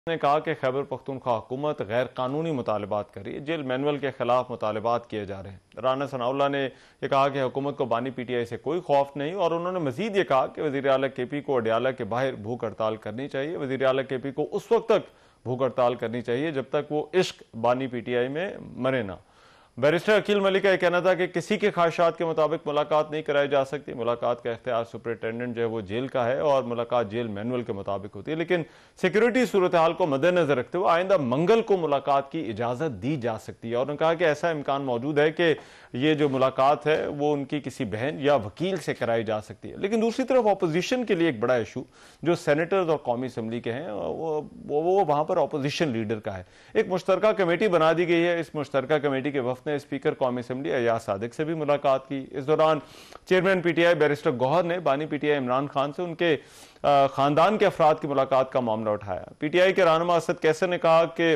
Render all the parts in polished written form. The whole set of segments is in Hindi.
ने कहा कि खैबर पख्तूनख्वा हुकूमत गैर कानूनी मुतालबात कर रही है, जेल मैनुअल के खिलाफ मुतालबात किए जा रहे हैं। राना सनाउल्लाह ने यह कहा कि हुकूमत को बानी पीटीआई से कोई खौफ नहीं, और उन्होंने मजीद ये कहा कि वज़ीर आला केपी को अडयाला के बाहर भूख हड़ताल करनी चाहिए। वज़ीर आला केपी को उस वक्त तक भूख हड़ताल करनी चाहिए जब तक वो इश्क बानी पीटीआई में मरे ना। बैरिस्टर अकील मलिक का यह कहना था कि किसी के ख्वाहिशात के मुताबिक मुलाकात नहीं कराई जा सकती। मुलाकात का इख्तियार सुपरिटेंडेंट जो है वो जेल का है और मुलाकात जेल मैनुअल के मुताबिक होती है, लेकिन सिक्योरिटी सूरत हाल को मद्देनजर रखते हुए आइंदा मंगल को मुलाकात की इजाज़त दी जा सकती है। और उन्होंने कहा कि ऐसा इम्कान मौजूद है कि ये जो मुलाकात है वो उनकी किसी बहन या वकील से कराई जा सकती है। लेकिन दूसरी तरफ अपोजिशन के लिए एक बड़ा इशू जो सेनेटर्स और कौमी असम्बली के हैं वो वहां पर अपोजिशन लीडर का है। एक मुश्तरका कमेटी बना दी गई है। इस मुश्तरका कमेटी के वफ्द ने स्पीकर कौमी असम्बली अयाज सादिक से भी मुलाकात की। इस दौरान चेयरमैन पीटीआई बैरिस्टर गौहर ने बानी पीटीआई इमरान खान से उनके खानदान के अफराद की मुलाकात का मामला उठाया। पीटीआई के रहनुमा असद कैसर ने कहा कि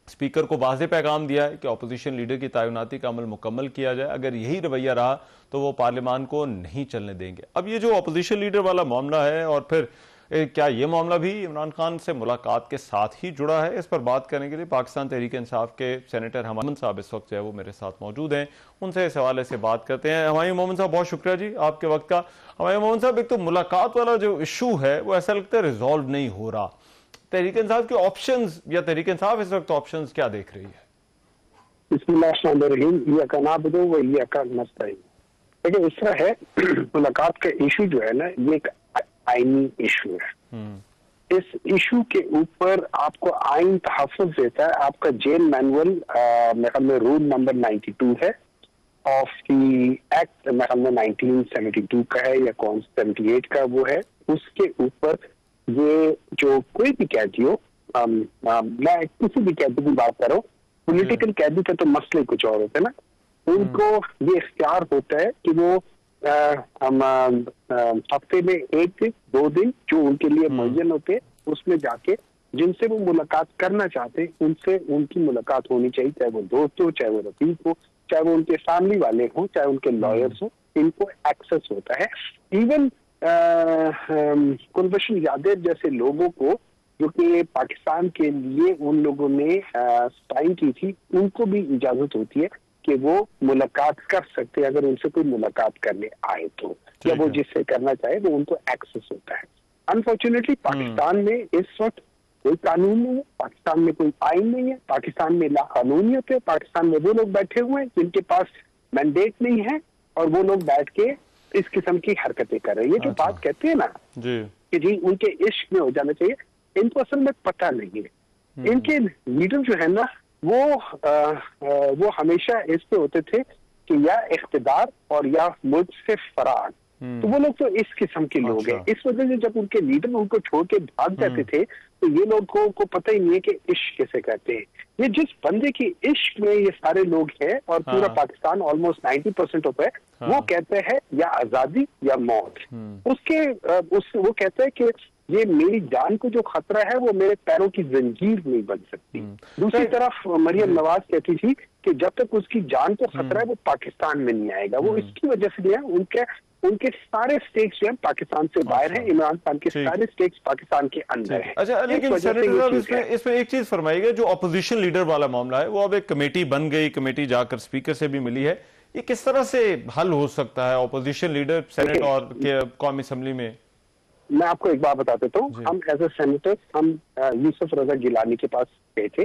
स्पीकर को वाज़ेह पैगाम दिया है कि अपोजिशन लीडर की तैनाती का अमल मुकम्मल किया जाए। अगर यही रवैया रहा तो वो पार्लियामान को नहीं चलने देंगे। अब ये जो अपोजिशन लीडर वाला मामला है, और फिर क्या ये मामला भी इमरान खान से मुलाकात के साथ ही जुड़ा है, इस पर बात करने के लिए पाकिस्तान तहरीक इंसाफ के सेनेटर हमायूं मोहम्मद साहब इस वक्त जो है वो मेरे साथ मौजूद हैं। उनसे इस हवाले से बात करते हैं। हमायूं मोहम्मद साहब, बहुत शुक्रिया जी आपके वक्त का। हमायूं मोहम्मद साहब, एक तो मुलाकात वाला जो इशू है वो ऐसा लगता है रिजॉल्व नहीं हो रहा। तहरीक इंसाफ के ऑप्शंस या तहरीक इंसाफ इस वक्त ऑप्शंस क्या देख रही है? देखिए, इस तरह है मुलाकात का इशू जो है ना, ये एक आईनी इशू है। इस इशू के ऊपर आपको आइन तहफ़्फ़ुज़ देता है। आपका जेल मैनुअल मेरे रूल नंबर 92 है ऑफ दी एक्ट, मेरे 1972 का है या कौन 78 का वो है। उसके ऊपर ये जो कोई भी कैदी हो, मैं किसी भी कैदी की बात कर रहा हूँ, पॉलिटिकल कैदी का तो मसले कुछ और होते हैं ना, उनको ये इख्तियार होता है कि वो हफ्ते में 1 दिन 2 दिन जो उनके लिए मुअय्यन होते हैं उसमें जाके जिनसे वो मुलाकात करना चाहते हैं उनसे उनकी मुलाकात होनी चाहिए, चाहे वो दोस्त हो, चाहे वो रफीक हो, चाहे वो उनके फैमिली वाले हों, चाहे उनके लॉयर्स हो, इनको एक्सेस होता है। इवन कुलभूषण यादव जैसे लोगों को जो कि पाकिस्तान के लिए उन लोगों ने साइन की थी, उनको भी इजाजत होती है कि वो मुलाकात कर सकते हैं अगर उनसे कोई मुलाकात करने आए तो, या वो जिससे करना चाहे वो उनको एक्सेस होता है। अनफॉर्चुनेटली पाकिस्तान में इस वक्त कोई कानून नहीं है, पाकिस्तान में कोई आइन नहीं है, पाकिस्तान में लाकानूनियत है। पाकिस्तान में वो लोग बैठे हुए हैं जिनके पास मैंडेट नहीं है और वो लोग बैठ के इस किस्म की हरकतें कर रहे हैं। ये जो बात कहते हैं ना कि जी उनके इश्क में हो जाना चाहिए, इनको असल में पता नहीं है। इनके लीडर जो है ना वो हमेशा इस पे होते थे कि या इख्तिदार और या मुल्क से फरार। तो वो लोग तो इस किस्म के लोग हैं। इस वजह से जब उनके लीडर उनको छोड़ के भाग जाते थे तो ये लोगों को पता ही नहीं है कि इश्क कैसे कहते हैं। ये जिस बंदे की इश्क में ये सारे लोग हैं और पूरा पाकिस्तान ऑलमोस्ट 90% होता है, वो कहते हैं या आजादी या मौत। वो कहता है कि ये मेरी जान को जो खतरा है वो मेरे पैरों की जंजीर नहीं बन सकती। दूसरी तरफ मरियम नवाज कहती थी कि जब तक उसकी जान को खतरा है वो पाकिस्तान में नहीं आएगा। वो इसकी वजह से नहीं है, उनके सारे स्टेक्स जो है पाकिस्तान से बाहर हैं। इमरान खान के सारे स्टेक्स पाकिस्तान के अंदर हैं। अच्छा, लेकिन सेनेटर इसमें एक चीज फरमाइएगा, जो अपोजिशन लीडर वाला मामला है वो अब एक कमेटी बन गई, कमेटी जाकर स्पीकर से भी मिली है, ये किस तरह से हल हो सकता है अपोजिशन लीडर सेनेट और कौमी असम्बली में? मैं आपको एक बात बता देता हूँ। हम एज ए सेनेटर हम यूसुफ रजा गिलानी के पास गए थे।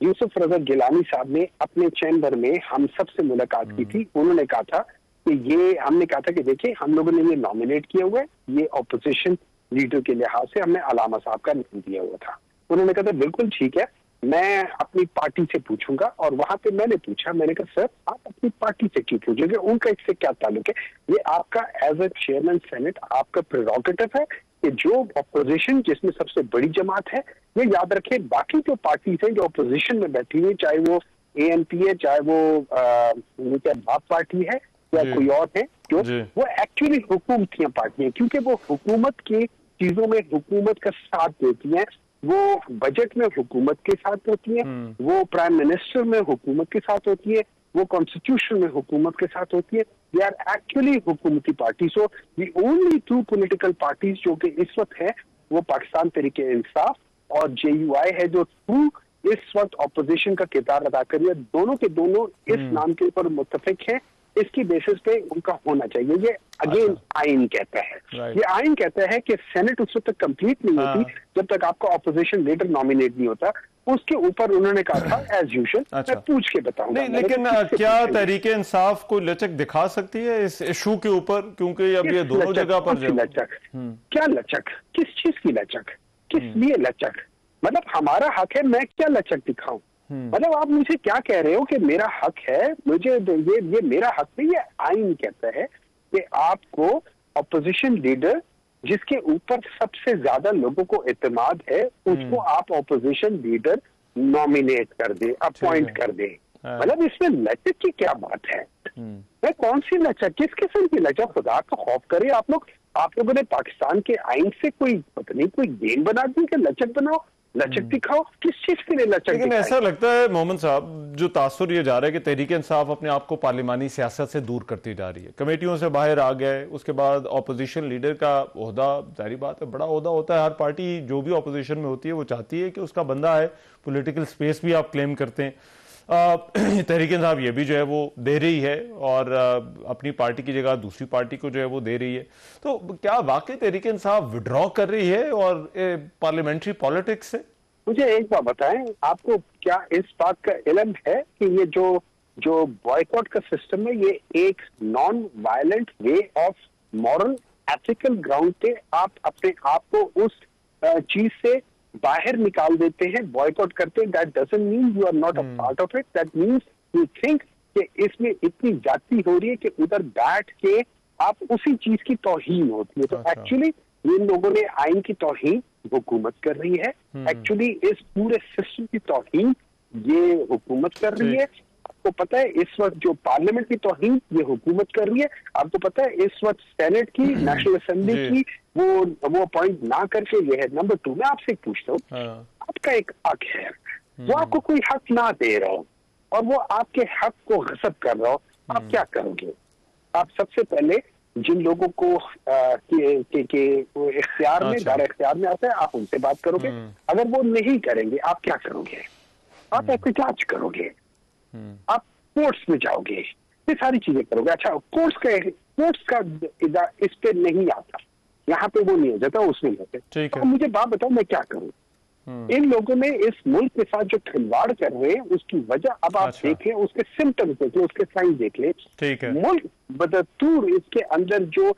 यूसुफ रजा गिलानी साहब ने अपने चैम्बर में हम सबसे मुलाकात की थी। उन्होंने कहा था कि हमने कहा था कि देखिए हम लोगों ने ये नॉमिनेट किया हुआ है, ये ऑपोजिशन लीडर के लिहाज से हमने अलामा साहब का नाम दिया हुआ था। उन्होंने कहा था बिल्कुल ठीक है, मैं अपनी पार्टी से पूछूंगा। और वहां पे मैंने पूछा, मैंने कहा सर आप अपनी पार्टी से क्यों पूछोगे, उनका इससे क्या ताल्लुक है? ये आपका एज ए चेयरमैन सेनेट आपका प्रेरोगेटिव है कि जो अपोजिशन जिसमें सबसे बड़ी जमात है, ये याद रखे बाकी जो पार्टीज हैं जो अपोजिशन में बैठी हुई, चाहे वो ANP है, चाहे वो बाप पार्टी है या कोई और है, जो वो एक्चुअली हुकूमती पार्टियां, क्योंकि वो हुकूमत की चीजों में हुकूमत का साथ देती हैं, वो बजट में हुकूमत के साथ होती है, वो प्राइम मिनिस्टर में हुकूमत के साथ होती है, वो कॉन्स्टिट्यूशन में हुकूमत के साथ होती है। दे आर एक्चुअली हुकूमती party. So the only 2 political parties जो कि इस वक्त है वो पाकिस्तान तहरीक इंसाफ और JUI है जो ट्रू इस वक्त ऑपोजिशन का किरदार अदा कर रही है, दोनों के दोनों इस नाम के ऊपर मुत्तफिक हैं। इसकी बेसिस पे उनका होना चाहिए। ये अगेन आइन कहता है, ये आइन कहता है कि सेनेट उस वक्त तक कंप्लीट नहीं होती जब तक आपका ऑपोजिशन लीडर नॉमिनेट नहीं होता। उसके ऊपर उन्होंने कहा था एज यूजुअल मैं पूछ के बताऊंगा। नहीं, लेकिन क्या तहरीके इंसाफ को लचक दिखा सकती है इस इशू के ऊपर, क्योंकि अब ये दोनों जगह पर लचक, क्या लचक, किस चीज की लचक, किस लिए लचक? मतलब हमारा हक है, मैं क्या लचक दिखाऊं? मतलब आप मुझे क्या कह रहे हो कि मेरा हक है, मुझे ये मेरा हक नहीं, ये आइन कहता है कि आपको ऑपोजिशन लीडर जिसके ऊपर सबसे ज्यादा लोगों को एतमाद है उसको आप ऑपोजिशन लीडर नॉमिनेट कर दे, अपॉइंट कर दे। मतलब इसमें लचक की क्या बात है? मैं कौन सी लचक, किस किस्म की लचक? खुदा का खौफ करे आप लोगों ने पाकिस्तान के आइन से कोई पता नहीं कोई गेम बना दी कि लचक बनाओ, लचक दिखाओ। किस चीज के लिए लचक? लेकिन ऐसा लगता है मोहम्मद साहब, जो तासुर ये जा रहा है कि तहरीक इंसाफ अपने आप को पार्लिमानी सियासत से दूर करती जा रही है, कमेटियों से बाहर आ गए, उसके बाद ऑपोजिशन लीडर का ओहदा, जाहिर बात है बड़ा ओहदा होता है, हर पार्टी जो भी ऑपोजिशन में होती है वो चाहती है कि उसका बंदा है, पॉलिटिकल स्पेस भी आप क्लेम करते हैं। तहरीक इंसाफ ये भी जो है वो दे रही है और अपनी पार्टी की जगह दूसरी पार्टी को जो है वो दे रही है। तो क्या वाकई तहरीक इंसाफ विड्रॉ कर रही है और पार्लियामेंट्री पॉलिटिक्स से? मुझे एक बात बताएं, आपको क्या इस बात का इल्म है कि ये जो बॉयकॉट का सिस्टम है ये एक non violent way of moral ethical ground पे आप अपने आप को उस चीज से बाहर निकाल देते हैं, बॉयकॉट करते हैं। That doesn't mean you are not a part of it, that means you think कि इसमें इतनी जाती हो रही है कि उधर बैठ के आप उसी चीज की तौहीन होती है। तो एक्चुअली इन लोगों ने आइन की तौहीन हुकूमत कर रही है, एक्चुअली इस पूरे सिस्टम की तौहीन ये हुकूमत कर रही है। आपको पता है इस वक्त जो पार्लियामेंट की तौहीन ये हुकूमत कर रही है। आपको पता है इस वक्त सेनेट की, नेशनल असेंबली की वो अपॉइंट ना करके ये है। नंबर 2, मैं आपसे पूछता हूँ, आपका एक हक है, वो आपको कोई हक ना दे रहा हो और वो आपके हक को गसब कर रहा हो, आप क्या करोगे? आप सबसे पहले जिन लोगों को इख्तियार में, दायरा इख्तियार में आता है, आप उनसे बात करोगे। अगर वो नहीं करेंगे आप क्या करोगे? आप एहतजाज करोगे, आप कोर्ट्स में जाओगे, ये सारी चीजें करोगे। अच्छा, कोर्ट्स का इस पे नहीं आता, यहाँ पे वो नहीं हो जाता, उसमें होते। तो मुझे बात बताओ मैं क्या करूँ? इन लोगों ने इस मुल्क के साथ जो खिलवाड़ कर रहे हैं उसकी वजह अब आप देखें, उसके सिम्टम्स देखें, उसके साइन देख ले। मुल्क बदस्तूर इसके अंदर जो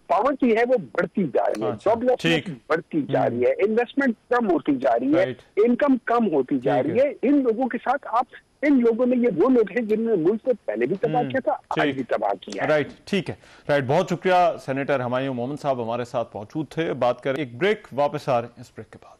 पॉवर्टी है वो बढ़ती जा रही है, जॉब लॉस बढ़ती जा रही है, इन्वेस्टमेंट कम होती जा रही है, इनकम कम होती जा रही है। इन लोगों के साथ इन लोगों ने, ये वो लोग हैं जिन्होंने मुल्क को पहले भी तबाह किया था, आज भी तबाह किया है। राइट, ठीक है, राइट, बहुत शुक्रिया। सेनेटर हुमायूं मोहम्मद साहब हमारे साथ मौजूद थे, बात करें। एक ब्रेक, वापस आ रहे हैं इस ब्रेक के बाद।